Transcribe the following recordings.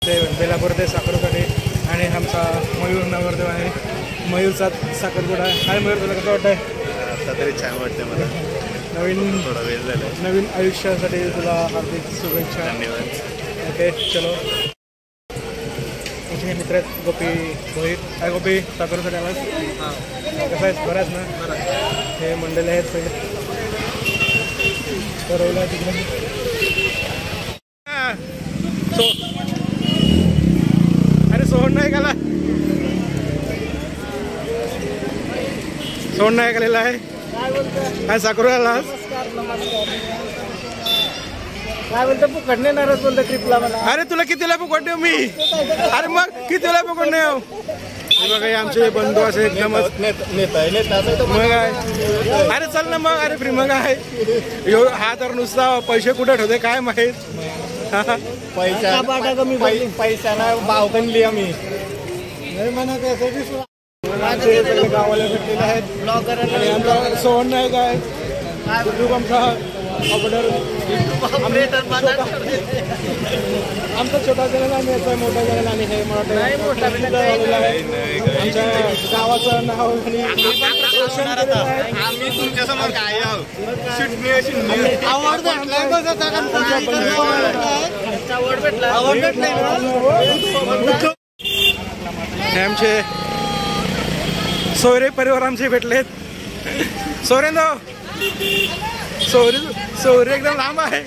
ते बेलापूर ते साखरसाठी आणि आमचा मयूर नवरदेव आहे. मयूरचा साखरपुडा आहे. काय मयूर तुला कसं वाटतंय? आता तरी छान वाटतं मला. नवीन थोडा वेळ झाला. नवीन आयुष्यासाठी तुला हार्दिक शुभेच्छा. धन्यवाद. ओके चलो. तुझे मित्र आहेत गोपी रोहित. काय गोपी साखरसाठी आलास? कसं आहेस? बरं आहेस ना? हे मंडळी आहेत सगळे ठरवलं तिकडे. अरे सोहन नाही काला सोहन नाही ऐकलेला आहे. काय साखरू आलास? काय बोलतो फुकट नेणारच बोलतो ट्रिपला मला. अरे तुला कितीला पकडणे मी? अरे मग कितीला पकडणे? बघा आमचे बंधू असे एकदमच नेता मग आहे. अरे चल ना मग. अरे फ्री मग आहे हा तर नुसता पैसे कुठे ठेवते काय माहित. पैशाना भाव बनली आम्ही. गावाला भेटलेले आहेत ब्लॉगर. सोहन नाही काय युट्यूब आमचा ऑर्डर आमचा छोटा चॅनल आम्ही येतोय. मोठा चॅनल आणि हे आमच्या गावाचं नाव आम्ही तुमच्या समोर काय हे आमचे सोयरे परिवार आमचे भेटलेत. सोयरेंदो सोयरे एकदम लांब आहे.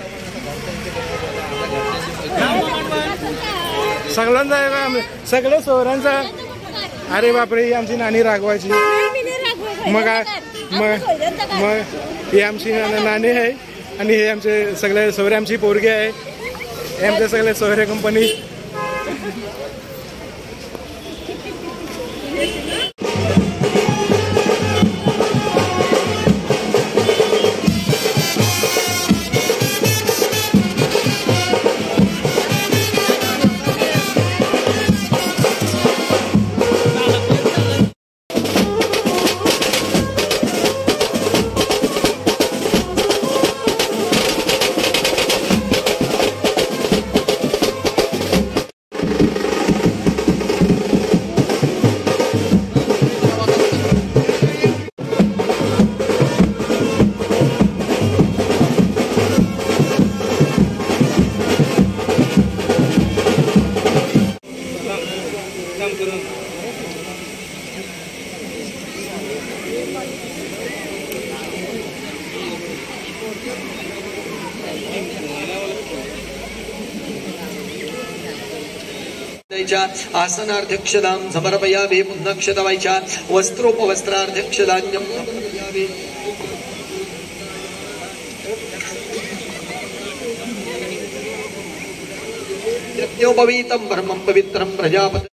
सगळ्यांचा आहे सगळे सोयऱ्यांचा. अरे बापरे ही आमची नानी रागवायची. मग मग ही आमची नानी आहे आणि हे आमचे सगळे सोयरे आमची पोरगी आहे. हे आमचे सगळे सोयरे कंपनी. आसनाध्यक्षदां समर्पयामि. पुण्यक्षतवायच्या वस्त्रोपवस्त्राध्यक्षदान्यं समर्पयामि. यज्ञोपवीतं ब्रह्मं पवित्रं प्रजापति